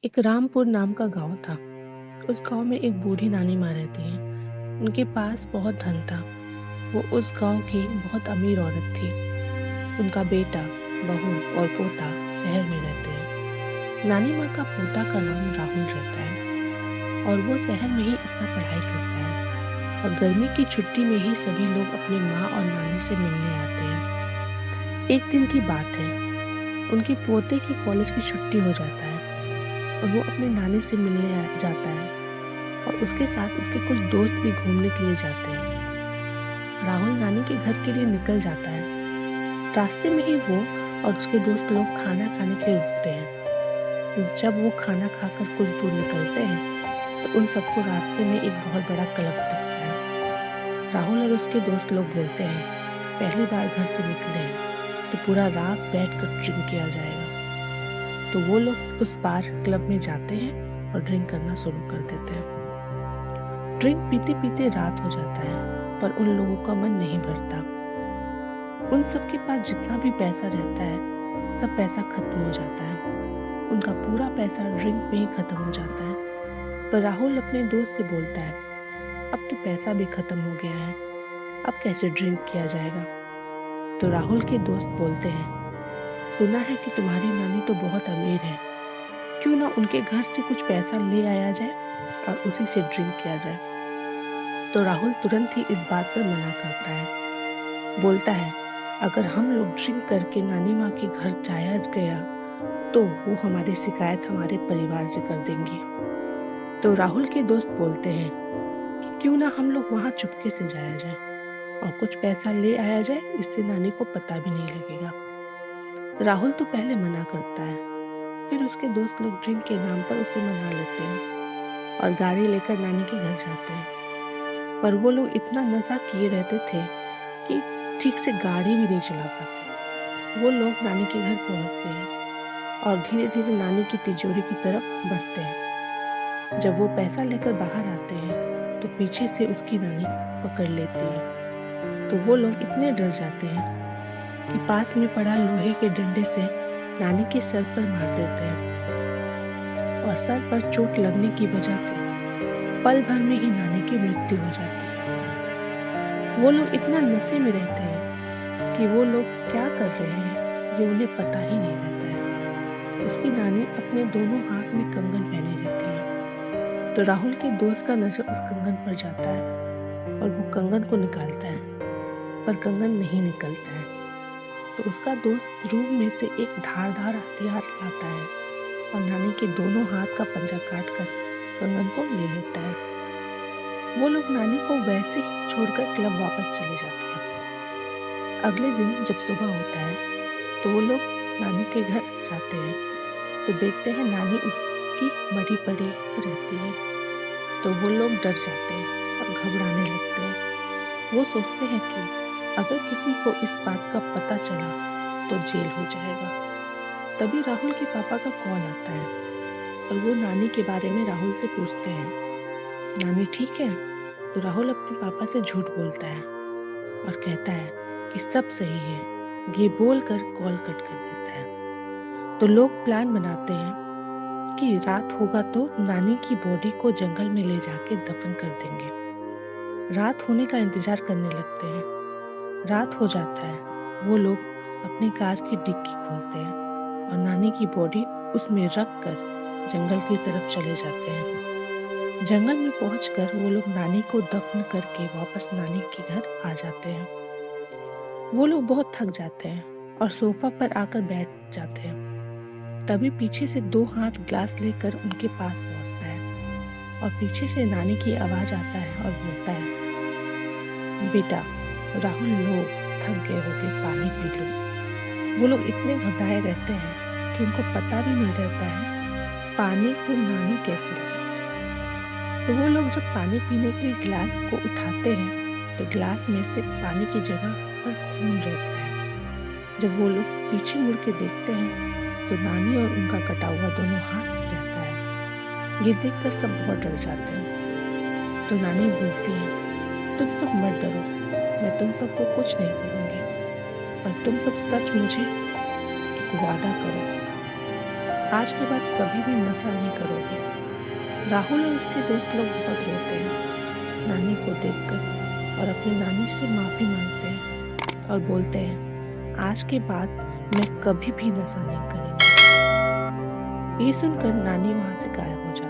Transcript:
एक रामपुर नाम का गांव था। उस गांव में एक बूढ़ी नानी माँ रहती है। उनके पास बहुत धन था। वो उस गांव की बहुत अमीर औरत थी। उनका बेटा, बहू और पोता शहर में रहते हैं। नानी माँ का पोता का नाम राहुल रहता है और वो शहर में ही अपना पढ़ाई करता है। और गर्मी की छुट्टी में ही सभी लोग अपनी माँ और नानी से मिलने आते हैं। एक दिन की बात है, उनके पोते की कॉलेज की छुट्टी हो जाता है और वो अपनी नानी से मिलने जाता है और उसके साथ उसके कुछ दोस्त भी घूमने के लिए जाते हैं। राहुल नानी के घर के लिए निकल जाता है। रास्ते में ही वो और उसके दोस्त लोग खाना खाने के लिए रुकते हैं। जब वो खाना खाकर कुछ दूर निकलते हैं तो उन सबको रास्ते में एक बहुत बड़ा क्लब दिखता है। राहुल और उसके दोस्त लोग बोलते हैं, पहली बार घर से निकले हैं तो पूरा रात बैठकर ड्रिंक किया जाएगा। तो वो लोग उस बार क्लब में जाते हैं और ड्रिंक करना शुरू कर देते हैं। ड्रिंक पीते पीते रात हो जाता है पर उन लोगों का मन नहीं भरता। उन सबके पास जितना भी पैसा रहता है सब पैसा खत्म हो जाता है। उनका पूरा पैसा ड्रिंक में ही खत्म हो जाता है। पर राहुल अपने दोस्त से बोलता है, अब तो पैसा भी खत्म हो गया है, अब कैसे ड्रिंक किया जाएगा। तो राहुल के दोस्त बोलते हैं, सुना है कि तुम्हारी नानी तो बहुत अमीर है, क्यों ना उनके घर से कुछ पैसा ले आया जाए और उसी से ड्रिंक किया जाए। तो राहुल तुरंत ही इस बात पर मना करता है। बोलता है, अगर हम लोग ड्रिंक करके नानी माँ के घर जाया गया तो वो हमारी शिकायत हमारे परिवार से कर देंगी। तो राहुल के दोस्त बोलते हैं कि क्यों ना हम लोग वहां चुपके से जाया जाए और कुछ पैसा ले आया जाए, इससे नानी को पता भी नहीं लगेगा। राहुल तो पहले मना करता है, फिर उसके दोस्त लोग ड्रिंक के नाम पर उसे मना लेते हैं और गाड़ी लेकर नानी के घर जाते हैं। पर वो लोग इतना नशा किए रहते थे कि ठीक से गाड़ी भी नहीं चला पाते। वो लोग नानी के घर पहुंचते हैं और धीरे धीरे नानी की तिजोरी की तरफ बढ़ते हैं। जब वो पैसा लेकर बाहर आते हैं तो पीछे से उसकी नानी पकड़ लेती है। तो वो लोग इतने डर जाते हैं कि पास में पड़ा लोहे के डंडे से नानी के सर पर मार देते हैं और सर पर चोट लगने की वजह से पल भर में ही नानी की मृत्यु हो जाती है। वो लोग इतना नशे में रहते हैं कि वो लोग क्या कर रहे हैं ये उन्हें पता ही नहीं रहता है। उसकी नानी अपने दोनों हाथ में कंगन पहने रहती है। तो राहुल के दोस्त का नशा उस कंगन पर जाता है और वो कंगन को निकालता है पर कंगन नहीं निकलता है। तो उसका दोस्त रूम में से एक धारदार हथियार लाता है और नानी के दोनों हाथ का पंजा काट कर कंगन को ले लेता है। वो लोग नानी को वैसे ही छोड़कर क्लब वापस चले जाते हैं। अगले दिन जब सुबह होता है तो वो लोग नानी के घर जाते हैं तो देखते हैं नानी उसकी मरी पड़ी रहती है। तो वो लोग डर जाते हैं और घबराने लगते हैं। वो सोचते हैं कि अगर किसी को इस बात का पता चला तो जेल हो जाएगा। तभी राहुल के पापा का कॉल आता है और वो नानी के बारे में राहुल से पूछते हैं, नानी ठीक है। तो राहुल अपने पापा से झूठ बोलता है और कहता है कि सब सही है। ये बोलकर कॉल कट कर देता है। तो लोग प्लान बनाते हैं कि रात होगा तो नानी की बॉडी को जंगल में ले जाके दफन कर देंगे। रात होने का इंतजार करने लगते हैं। रात हो जाता है। वो लोग अपनी कार की डिक्की खोलते हैं और नानी की बॉडी उसमें रख कर जंगल की तरफ चले जाते हैं। जंगल में पहुंचकर वो लोग नानी को दफन करके वापस नानी के घर आ जाते हैं। वो लोग बहुत थक जाते हैं और सोफा पर आकर बैठ जाते हैं। तभी पीछे से दो हाथ ग्लास लेकर उनके पास पहुंचता है और पीछे से नानी की आवाज आता है और बोलता है, बेटा राहुल लो, थक गए होगे, पानी पी लो। वो लोग इतने घबराए रहते हैं कि उनको पता भी नहीं रहता है पानी को नानी कैसे लगी। तो वो लोग जब पानी पीने के लिए गिलास को उठाते हैं तो गिलास में से पानी की जगह पर खून रहता है। जब वो लोग पीछे मुड़ के देखते हैं तो नानी और उनका कटा हुआ दोनों हाथ रहता है। ये देखकर सब बहुत डर जाते हैं। तो नानी बोलती है, तुम सब मत डरो, मैं तुम सबको कुछ नहीं करूंगी, पर तुम सब सच मुझे एक वादा करो। आज के बाद कभी भी नशा नहीं करोगे। राहुल और उसके दोस्त लोग बहुत रोते हैं नानी को देखकर और अपनी नानी से माफी मांगते हैं और बोलते हैं आज के बाद मैं कभी भी नशा नहीं करेंगे। ये सुनकर नानी वहां से गायब हो जाती है।